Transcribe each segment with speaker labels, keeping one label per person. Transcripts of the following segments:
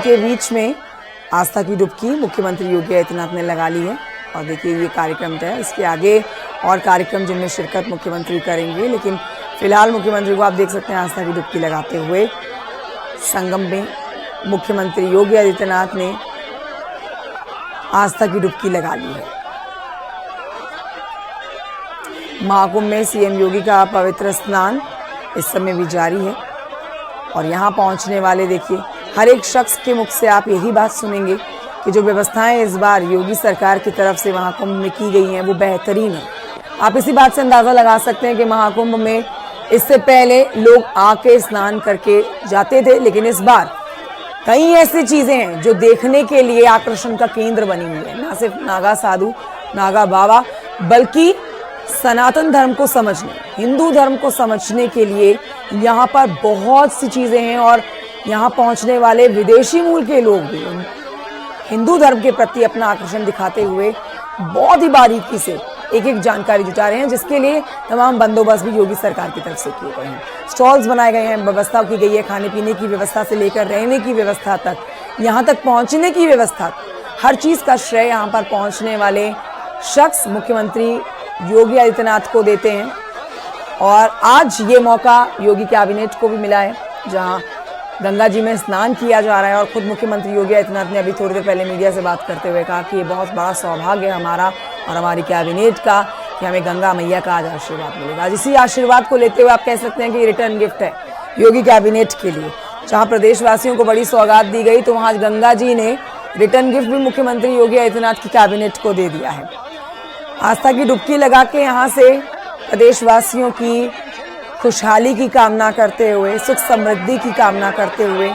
Speaker 1: के बीच में आस्था की डुबकी मुख्यमंत्री योगी आदित्यनाथ ने लगा ली है। और देखिए ये कार्यक्रम तय है, इसके आगे और कार्यक्रम जिनमें शिरकत मुख्यमंत्री करेंगे, लेकिन फिलहाल मुख्यमंत्री को आप देख सकते हैं आस्था की डुबकी लगाते हुए संगम में मुख्यमंत्री योगी आदित्यनाथ ने आस्था की डुबकी लगा ली है। महाकुंभ में सीएम योगी का पवित्र स्नान इस समय भी जारी है और यहाँ पहुँचने वाले देखिए हर एक शख्स के मुख से आप यही बात सुनेंगे कि जो व्यवस्थाएं इस बार योगी सरकार की तरफ से महाकुंभ में की गई हैं वो बेहतरीन है। आप इसी बात से अंदाजा लगा सकते हैं कि महाकुंभ में इससे पहले लोग आके स्नान करके जाते थे, लेकिन इस बार कई ऐसी चीजें हैं जो देखने के लिए आकर्षण का केंद्र बनी हुई है। ना सिर्फ नागा साधु, नागा बाबा, बल्कि सनातन धर्म को समझने, हिंदू धर्म को समझने के लिए यहाँ पर बहुत सी चीजें हैं और यहाँ पहुँचने वाले विदेशी मूल के लोग भी हिंदू धर्म के प्रति अपना आकर्षण दिखाते हुए बहुत ही बारीकी से एक एक जानकारी जुटा रहे हैं, जिसके लिए तमाम बंदोबस्त भी योगी सरकार की तरफ से किए गए हैं। स्टॉल्स बनाए गए हैं, व्यवस्था की गई है, खाने पीने की व्यवस्था से लेकर रहने की व्यवस्था तक, यहाँ तक पहुँचने की व्यवस्था, हर चीज़ का श्रेय यहाँ पर पहुँचने वाले शख्स मुख्यमंत्री योगी आदित्यनाथ को देते हैं। और आज ये मौका योगी कैबिनेट को भी मिला है, जहाँ गंगा जी में स्नान किया जा रहा है। और खुद मुख्यमंत्री योगी आदित्यनाथ ने अभी थोड़ी देर पहले मीडिया से बात करते हुए कहा कि ये बहुत बड़ा सौभाग्य है हमारा और हमारी कैबिनेट का कि हमें गंगा मैया का आज आशीर्वाद मिलेगा। आज इसी आशीर्वाद को लेते हुए आप कह सकते हैं कि रिटर्न गिफ्ट है योगी कैबिनेट के लिए। जहाँ प्रदेशवासियों को बड़ी सौगात दी गई, तो वहाँ गंगा जी ने रिटर्न गिफ्ट भी मुख्यमंत्री योगी आदित्यनाथ की कैबिनेट को दे दिया है। आस्था की डुबकी लगा के यहाँ से प्रदेशवासियों की खुशहाली की कामना करते हुए, सुख समृद्धि की कामना करते हुए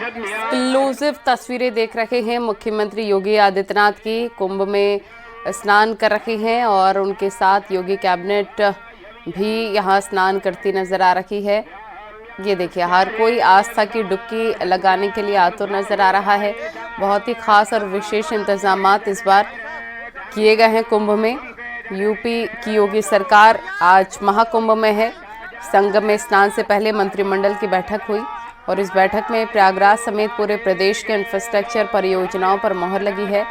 Speaker 2: एक्सक्लूसिव तस्वीरें देख रहे हैं मुख्यमंत्री योगी आदित्यनाथ की। कुंभ में स्नान कर रहे हैं और उनके साथ योगी कैबिनेट भी यहां स्नान करती नजर आ रही है। ये देखिए हर कोई आस्था की डुबकी लगाने के लिए आतुर नजर आ रहा है। बहुत ही खास और विशेष इंतजामात इस बार किए गए हैं कुंभ में। यूपी की योगी सरकार आज महाकुंभ में है। संगम में स्नान से पहले मंत्रिमंडल की बैठक हुई और इस बैठक में प्रयागराज समेत पूरे प्रदेश के इंफ्रास्ट्रक्चर परियोजनाओं पर मोहर लगी है।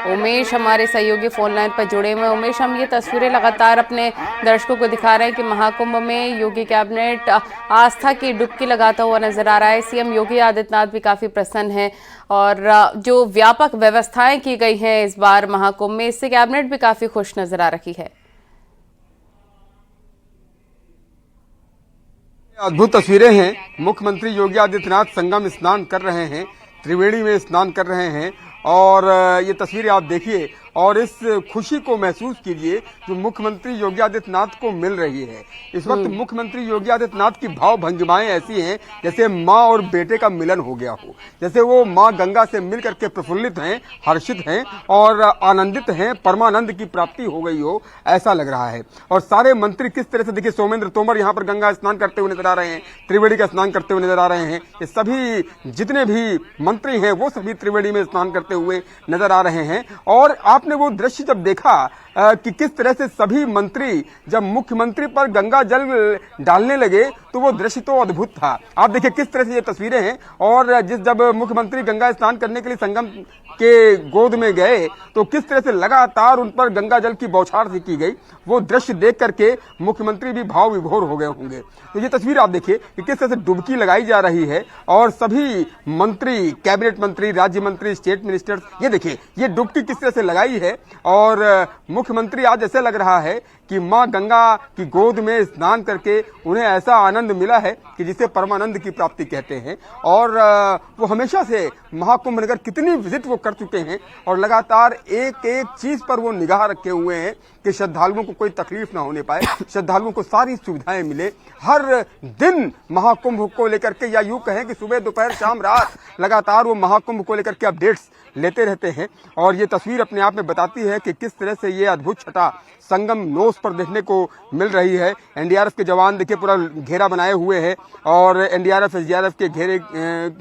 Speaker 2: उमेश हमारे सहयोगी फोन लाइन पर जुड़े हुए। उमेश, हम ये तस्वीरें लगातार अपने दर्शकों को दिखा रहे हैं कि महाकुंभ में योगी कैबिनेट आस्था की डुबकी लगाता हुआ नजर आ रहा है। सीएम योगी आदित्यनाथ भी काफी प्रसन्न है और जो व्यापक व्यवस्थाएं की गई हैं इस बार महाकुंभ में, इससे कैबिनेट भी काफी खुश नजर आ रही है।
Speaker 3: अद्भुत तस्वीरें हैं। मुख्यमंत्री योगी आदित्यनाथ संगम स्नान कर रहे हैं, त्रिवेणी में स्नान कर रहे हैं और ये तस्वीरें आप देखिए और इस खुशी को महसूस कीजिए जो मुख्यमंत्री योगी आदित्यनाथ को मिल रही है। इस वक्त मुख्यमंत्री योगी आदित्यनाथ की भाव भंगिमाएं ऐसी हैं जैसे माँ और बेटे का मिलन हो गया हो, जैसे वो माँ गंगा से मिल करके प्रफुल्लित हैं, हर्षित हैं और आनंदित हैं, परमानंद की प्राप्ति हो गई हो, ऐसा लग रहा है। और सारे मंत्री किस तरह से, देखिए सोमेंद्र तोमर यहाँ पर गंगा स्नान करते हुए नजर आ रहे हैं, त्रिवेणी का स्नान करते हुए नजर आ रहे हैं। ये सभी जितने भी मंत्री हैं वो सभी त्रिवेणी में स्नान करते हुए नजर आ रहे हैं। और आपने वो दृश्य जब देखा कि किस तरह से सभी मंत्री जब मुख्यमंत्री पर गंगा जल डालने लगे तो वो दृश्य तो अद्भुत था। आप देखिए किस तरह से ये तस्वीरें हैं। और जब मुख्यमंत्री गंगा स्नान करने के लिए संगम के गोद में गए तो किस तरह से लगातार उन पर गंगा जल की बौछार सी की गई, वो दृश्य देख करके मुख्यमंत्री भी भाव विभोर हो गए होंगे। तो ये तस्वीर आप देखिए कि किस तरह से डुबकी लगाई जा रही है और सभी मंत्री, कैबिनेट मंत्री, राज्य मंत्री, स्टेट मिनिस्टर्स, ये देखिए ये डुबकी किस तरह से लगाई है। और मुख्यमंत्री आज ऐसे लग रहा है कि मां गंगा की गोद में स्नान करके उन्हें ऐसा आनंद मिला है कि जिसे परमानंद की प्राप्ति कहते हैं। और वो हमेशा से महाकुंभ नगर कितनी विजिट वो कर चुके हैं और लगातार एक एक चीज पर वो निगाह रखे हुए हैं कि श्रद्धालुओं को कोई तकलीफ ना होने पाए, श्रद्धालुओं को सारी सुविधाएं मिले। हर दिन महाकुंभ को लेकर के, या यूं कहें कि सुबह दोपहर शाम रात लगातार वो महाकुंभ को लेकर के अपडेट्स लेते रहते हैं। और ये तस्वीर अपने आप में बताती है कि किस तरह से ये अद्भुत छटा संगम नोस पर देखने को मिल रही है। एनडीआरएफ के जवान देखिए पूरा घेरा बनाए हुए हैं और एनडीआरएफ एसडीआरएफ के घेरे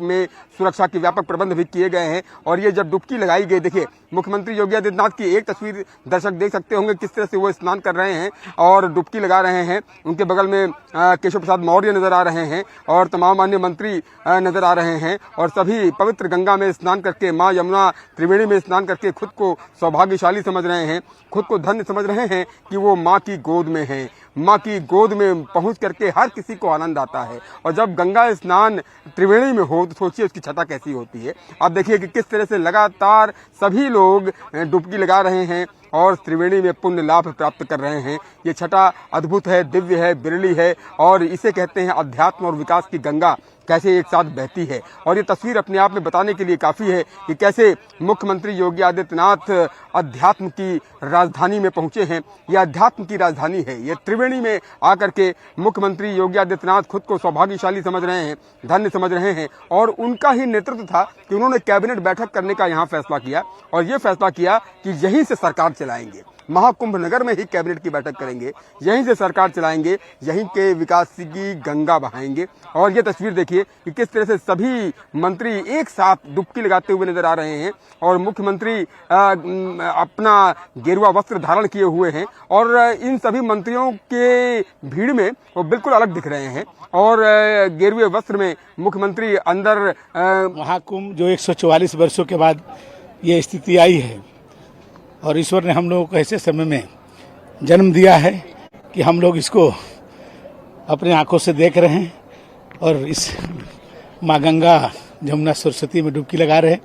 Speaker 3: में सुरक्षा के व्यापक प्रबंध भी किए गए हैं। और ये जब डुबकी लगाई गई, देखिए मुख्यमंत्री योगी आदित्यनाथ की एक तस्वीर दर्शक देख सकते होंगे किस तरह से वो स्नान कर रहे हैं और डुबकी लगा रहे हैं। उनके बगल में केशव प्रसाद मौर्य नजर आ रहे हैं और तमाम अन्य मंत्री नजर आ रहे हैं और सभी पवित्र गंगा में स्नान करके, मां यमुना त्रिवेणी में स्नान करके खुद को सौभाग्यशाली समझ रहे हैं, खुद को धन्य समझ रहे हैं कि वो मां की गोद में हैं। मां की गोद में पहुंच करके हर किसी को आनंद आता है। और जब गंगा स्नान त्रिवेणी में हो तो सोचिए उसकी छटा कैसी होती है। आप देखिए कि किस तरह से लगातार सभी लोग डुबकी लगा रहे हैं और त्रिवेणी में पुण्य लाभ प्राप्त कर रहे हैं। ये छटा अद्भुत है, दिव्य है, बिरली है और इसे कहते हैं अध्यात्म और विकास की गंगा कैसे एक साथ बहती है। और ये तस्वीर अपने आप में बताने के लिए काफी है कि कैसे मुख्यमंत्री योगी आदित्यनाथ अध्यात्म की राजधानी में पहुंचे हैं। ये अध्यात्म की राजधानी है। ये त्रिवेणी में आकर के मुख्यमंत्री योगी आदित्यनाथ खुद को सौभाग्यशाली समझ रहे हैं, धन्य समझ रहे हैं। और उनका ही नेतृत्व था कि उन्होंने कैबिनेट बैठक करने का यहाँ फैसला किया और ये फैसला किया कि यहीं से सरकार चलाएंगे, महाकुंभ नगर में ही कैबिनेट की बैठक करेंगे, यहीं से सरकार चलाएंगे, यहीं के विकास की गंगा बहाएंगे। और ये तस्वीर देखिए कि किस तरह से सभी मंत्री एक साथ डुबकी लगाते हुए नजर आ रहे हैं और मुख्यमंत्री अपना गेरुआ वस्त्र धारण किए हुए हैं और इन सभी मंत्रियों के भीड़ में वो बिल्कुल अलग दिख रहे हैं। और गेरुए वस्त्र में मुख्यमंत्री अंदर
Speaker 4: महाकुंभ जो 144 वर्षों के बाद ये स्थिति आई है और ईश्वर ने हम लोगों को ऐसे समय में जन्म दिया है कि हम लोग इसको अपने आंखों से देख रहे हैं और इस माँ गंगा जमुना सरस्वती में डुबकी लगा रहे हैं।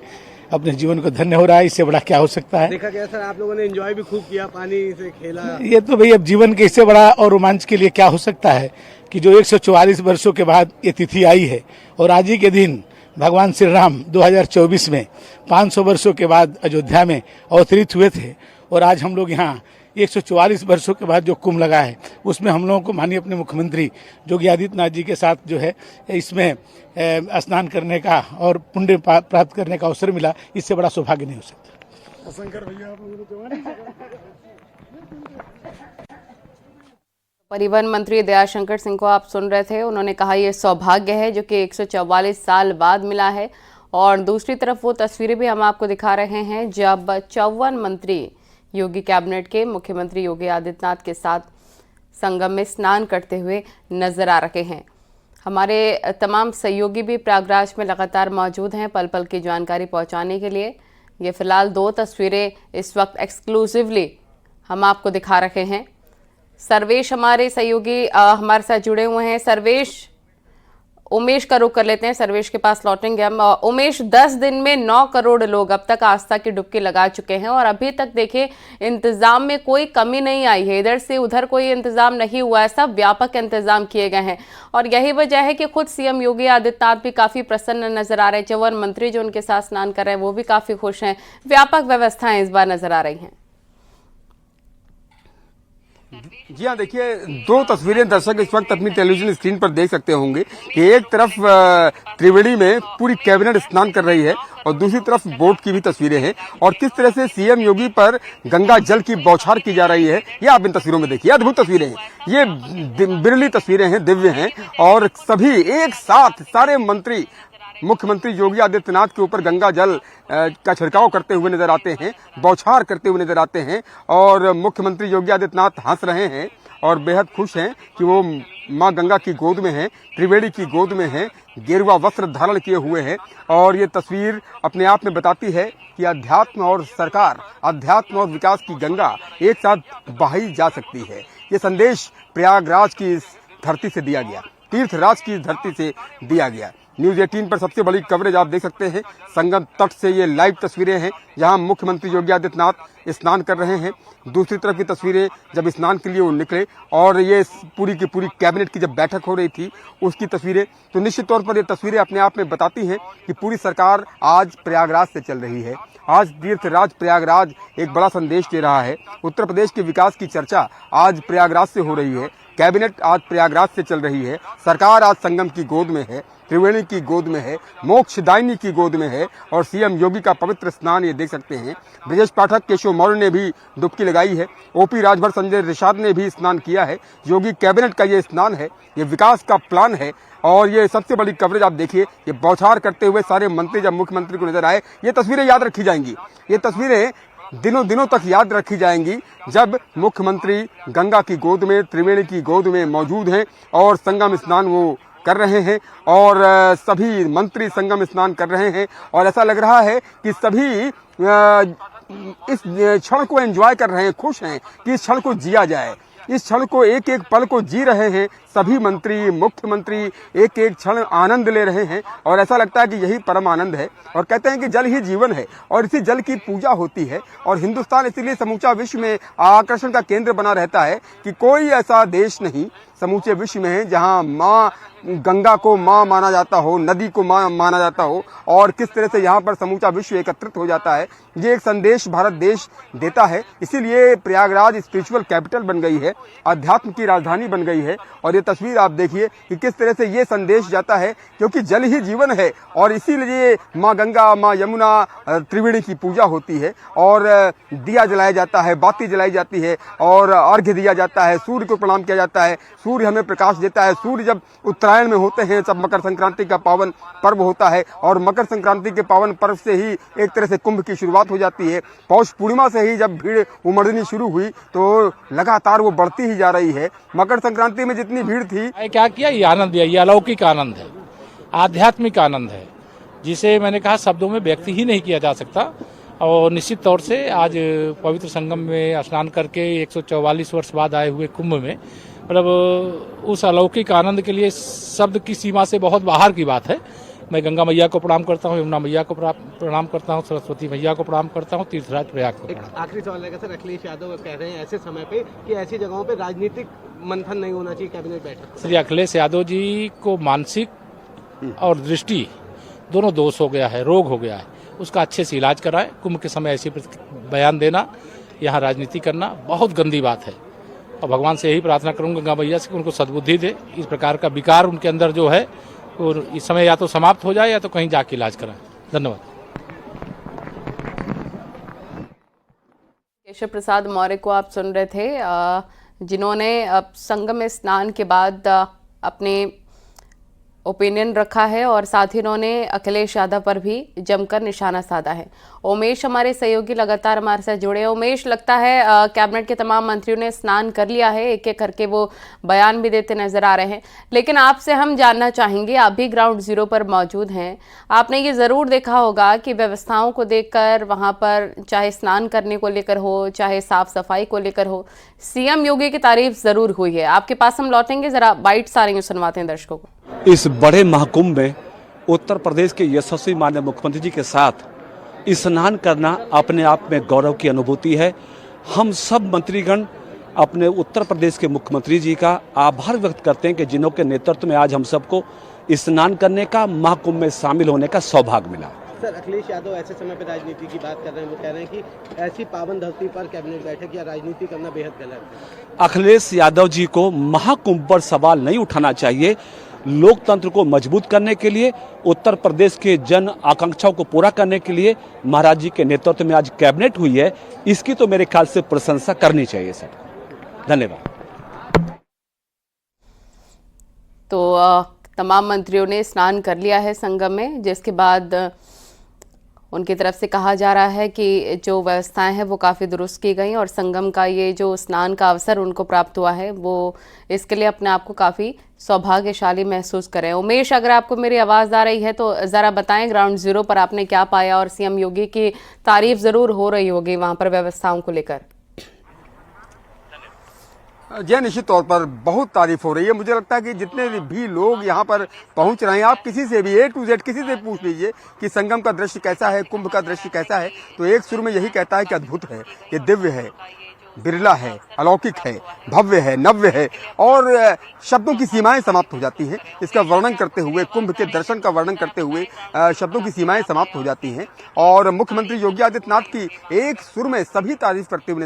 Speaker 4: अपने जीवन को धन्य हो रहा है, इससे बड़ा क्या हो सकता है।
Speaker 5: देखा गया सर, आप लोगों ने एंजॉय भी खूब किया, पानी से खेला।
Speaker 4: ये तो भाई अब जीवन के इससे बड़ा और रोमांच के लिए क्या हो सकता है कि जो 144 वर्षों के बाद ये तिथि आई है और आज ही के दिन भगवान श्री राम 2024 में 500 वर्षों के बाद अयोध्या में अवतरित हुए थे और आज हम लोग यहाँ 144 वर्षों के बाद जो कुंभ लगा है उसमें हम लोगों को माननीय अपने मुख्यमंत्री योगी आदित्यनाथ जी के साथ जो है इसमें स्नान करने का और पुण्य प्राप्त करने का अवसर मिला। इससे बड़ा सौभाग्य नहीं हो सकता।
Speaker 5: शंकर भैया
Speaker 2: परिवहन मंत्री दयाशंकर सिंह को आप सुन रहे थे। उन्होंने कहा यह सौभाग्य है जो कि 144 साल बाद मिला है। और दूसरी तरफ वो तस्वीरें भी हम आपको दिखा रहे हैं जब 54 मंत्री योगी कैबिनेट के मुख्यमंत्री योगी आदित्यनाथ के साथ संगम में स्नान करते हुए नजर आ रहे हैं। हमारे तमाम सहयोगी भी प्रयागराज में लगातार मौजूद हैं पल पल की जानकारी पहुंचाने के लिए। ये फिलहाल 2 तस्वीरें इस वक्त एक्सक्लूसिवली हम आपको दिखा रहे हैं। सर्वेश हमारे सहयोगी हमारे साथ जुड़े हुए हैं। सर्वेश, उमेश का रुख कर लेते हैं, सर्वेश के पास लौटेंगे हम। उमेश, 10 दिन में 9 करोड़ लोग अब तक आस्था की डुबकी लगा चुके हैं और अभी तक देखिए इंतजाम में कोई कमी नहीं आई है, इधर से उधर कोई इंतजाम नहीं हुआ है, सब व्यापक इंतजाम किए गए हैं और यही वजह है कि खुद सीएम योगी आदित्यनाथ भी काफी प्रसन्न नजर आ रहे हैं। चौवन मंत्री जो उनके साथ स्नान कर रहे हैं वो भी काफी खुश हैं, व्यापक व्यवस्थाएं इस बार नजर आ रही हैं।
Speaker 3: जी हाँ, देखिए, दो तस्वीरें दर्शक इस वक्त अपनी टेलीविजन स्क्रीन पर देख सकते होंगे कि एक तरफ त्रिवेणी में पूरी कैबिनेट स्नान कर रही है और दूसरी तरफ बोट की भी तस्वीरें हैं और किस तरह से सीएम योगी पर गंगा जल की बौछार की जा रही है ये आप इन तस्वीरों में देखिए। अद्भुत तस्वीरें हैं, ये बिरली तस्वीरें हैं, दिव्य हैं और सभी एक साथ सारे मंत्री मुख्यमंत्री योगी आदित्यनाथ के ऊपर गंगा जल का छिड़काव करते हुए नजर आते हैं, बौछार करते हुए नजर आते हैं और मुख्यमंत्री योगी आदित्यनाथ हंस रहे हैं और बेहद खुश हैं कि वो मां गंगा की गोद में हैं, त्रिवेणी की गोद में हैं, गेरुआ वस्त्र धारण किए हुए हैं और ये तस्वीर अपने आप में बताती है कि अध्यात्म और सरकार, अध्यात्म और विकास की गंगा एक साथ बहाई जा सकती है। ये संदेश प्रयागराज की इस धरती से दिया गया, तीर्थराज की धरती से दिया गया। न्यूज 18 पर सबसे बड़ी कवरेज आप देख सकते हैं, संगम तट से ये लाइव तस्वीरें हैं जहां मुख्यमंत्री योगी आदित्यनाथ स्नान कर रहे हैं। दूसरी तरफ की तस्वीरें जब स्नान के लिए वो निकले और ये पूरी की पूरी कैबिनेट की जब बैठक हो रही थी उसकी तस्वीरें, तो निश्चित तौर पर ये तस्वीरें अपने आप में बताती हैं कि पूरी सरकार आज प्रयागराज से चल रही है। आज तीर्थराज प्रयागराज एक बड़ा संदेश दे रहा है। उत्तर प्रदेश के विकास की चर्चा आज प्रयागराज से हो रही है, कैबिनेट आज प्रयागराज से चल रही है, सरकार आज संगम की गोद में है, त्रिवेणी की गोद में है, मोक्षदायिनी की गोद में है और सीएम योगी का पवित्र स्नान ये देख सकते हैं। ब्रजेश पाठक, केशव मौर्य ने भी डुबकी लगाई है, ओपी राजभर, संजय रिशाद ने भी स्नान किया है। योगी कैबिनेट का ये स्नान है, ये विकास का प्लान है और ये सबसे बड़ी कवरेज आप देखिए। ये बौछार करते हुए सारे मंत्री जब मुख्यमंत्री को नजर आए, ये तस्वीरें याद रखी जाएंगी, ये तस्वीरें दिनों दिनों तक याद रखी जाएंगी जब मुख्यमंत्री गंगा की गोद में, त्रिवेणी की गोद में मौजूद हैं और संगम स्नान वो कर रहे हैं और सभी मंत्री संगम स्नान कर रहे हैं और ऐसा लग रहा है कि सभी इस क्षण को एंजॉय कर रहे हैं, खुश हैं कि इस क्षण को जिया जाए, इस क्षण को, एक एक पल को जी रहे हैं। सभी मंत्री, मुख्यमंत्री एक एक क्षण आनंद ले रहे हैं और ऐसा लगता है कि यही परम आनंद है और कहते हैं कि जल ही जीवन है और इसी जल की पूजा होती है और हिंदुस्तान इसीलिए समूचा विश्व में आकर्षण का केंद्र बना रहता है कि कोई ऐसा देश नहीं समूचे विश्व में है जहां मां गंगा को मां माना जाता हो, नदी को मां माना जाता हो और किस तरह से यहाँ पर समूचा विश्व एकत्रित हो जाता है। ये एक संदेश भारत देश देता है, इसीलिए प्रयागराज स्पिरिचुअल कैपिटल बन गई है, अध्यात्म की राजधानी बन गई है और ये तस्वीर आप देखिए कि किस तरह से ये संदेश जाता है क्योंकि जल ही जीवन है और इसीलिए माँ गंगा, माँ यमुना, त्रिवेणी की पूजा होती है और दिया जलाया जाता है, बाती जलाई जाती है और अर्घ्य दिया जाता है, सूर्य को प्रणाम किया जाता है, सूर्य हमें प्रकाश देता है। सूर्य जब उत्तरायण में होते हैं तब मकर संक्रांति का पावन पर्व होता है और मकर संक्रांति के पावन पर्व से ही एक तरह से कुंभ की शुरुआत हो जाती है। पौष पूर्णिमा से ही जब भीड़ उमड़नी शुरू हुई तो लगातार वो बढ़ती ही जा रही है। मकर संक्रांति में जितनी भीड़ थी,
Speaker 4: क्या किया, ये आनंद दिया, ये अलौकिक आनंद है, आध्यात्मिक आनंद है जिसे मैंने कहा शब्दों में व्यक्त ही नहीं किया जा सकता। और निश्चित तौर से आज पवित्र संगम में स्नान करके 144 वर्ष बाद आए हुए कुंभ में मतलब उस अलौकिक आनंद के लिए शब्द की सीमा से बहुत बाहर की बात है। मैं गंगा मैया को प्रणाम करता हूँ, यमुना मैया को प्रणाम करता हूँ, सरस्वती मैया को प्रणाम करता हूँ, तीर्थराज प्रयाग को प्रणाम।
Speaker 5: आखिरी सवाल है सर, अखिलेश यादव कह रहे हैं ऐसे समय पे कि ऐसी जगहों पे राजनीतिक मंथन नहीं होना चाहिए कैबिनेट बैठक।
Speaker 4: श्री अखिलेश यादव जी को मानसिक और दृष्टि दोनों दोष हो गया है, रोग हो गया है, उसका अच्छे से इलाज कराएं। कुंभ के समय ऐसे बयान देना, यहाँ राजनीति करना बहुत गंदी बात है और भगवान से यही प्रार्थना करूंगा गंगा मैया से कि उनको सद्बुद्धि दे। इस प्रकार का विकार उनके अंदर जो है और इस समय या तो समाप्त हो जाए या तो कहीं जाके इलाज कराएं। धन्यवाद।
Speaker 2: केशव प्रसाद मौर्य को आप सुन रहे थे, जिन्होंने संगम में स्नान के बाद अपने ओपिनियन रखा है और साथ ही उन्होंने अखिलेश यादव पर भी जमकर निशाना साधा है। उमेश हमारे सहयोगी लगातार हमारे साथ जुड़े हैं। उमेश, लगता है कैबिनेट के तमाम मंत्रियों ने स्नान कर लिया है, एक एक करके वो बयान भी देते नजर आ रहे हैं, लेकिन आपसे हम जानना चाहेंगे, आप भी ग्राउंड जीरो पर मौजूद हैं, आपने ये ज़रूर देखा होगा कि व्यवस्थाओं को देखकर वहाँ पर चाहे स्नान करने को लेकर हो, चाहे साफ सफाई को लेकर हो, सीएम योगी की तारीफ ज़रूर हुई है। आपके पास हम लौटेंगे, ज़रा बाइट्स आ रही हैं, सुनवाते हैं दर्शकों को।
Speaker 6: इस बड़े महाकुंभ में उत्तर प्रदेश के यशस्वी माननीय मुख्यमंत्री जी के साथ स्नान करना अपने आप में गौरव की अनुभूति है। हम सब मंत्रीगण अपने उत्तर प्रदेश के मुख्यमंत्री जी का आभार व्यक्त करते हैं कि जिन्हों के नेतृत्व में आज हम सबको स्नान करने का, महाकुंभ में शामिल होने का सौभाग्य मिला।
Speaker 5: सर, अखिलेश यादव ऐसे समय पे राजनीति की बात कर रहे हैं। वो कह रहे हैं कि ऐसी पावन धरती पर कैबिनेट बैठक या राजनीति करना बेहद गलत है।
Speaker 6: अखिलेश यादव जी को महाकुंभ पर सवाल नहीं उठाना चाहिए। लोकतंत्र को मजबूत करने के लिए, उत्तर प्रदेश के जन आकांक्षाओं को पूरा करने के लिए महाराज जी के नेतृत्व में आज कैबिनेट हुई है, इसकी तो मेरे ख्याल से प्रशंसा करनी चाहिए सर। धन्यवाद।
Speaker 2: तो तमाम मंत्रियों ने स्नान कर लिया है संगम में, जिसके बाद उनकी तरफ से कहा जा रहा है कि जो व्यवस्थाएं हैं वो काफ़ी दुरुस्त की गई और संगम का ये जो स्नान का अवसर उनको प्राप्त हुआ है वो इसके लिए अपने आप को काफ़ी सौभाग्यशाली महसूस करें। उमेश, अगर आपको मेरी आवाज़ आ रही है तो ज़रा बताएं, ग्राउंड जीरो पर आपने क्या पाया? और सीएम योगी की तारीफ ज़रूर हो रही होगी वहाँ पर व्यवस्थाओं को लेकर।
Speaker 3: जी, निश्चित तौर पर बहुत तारीफ हो रही है। मुझे लगता है कि जितने भी लोग यहाँ पर पहुंच रहे हैं, आप किसी से भी A to Z किसी से पूछ लीजिए कि संगम का दृश्य कैसा है, कुंभ का दृश्य कैसा है, तो एक सुर में यही कहता है कि अद्भुत है, ये दिव्य है, बिरला है, अलौकिक है, भव्य है, नव्य है, और शब्दों की सीमाएं समाप्त हो जाती हैं। इसका वर्णन करते हुए, कुंभ के दर्शन का वर्णन करते हुए शब्दों की सीमाएं समाप्त हो जाती हैं। और मुख्यमंत्री योगी आदित्यनाथ की एक सुर में सभी तारीफ करते हुए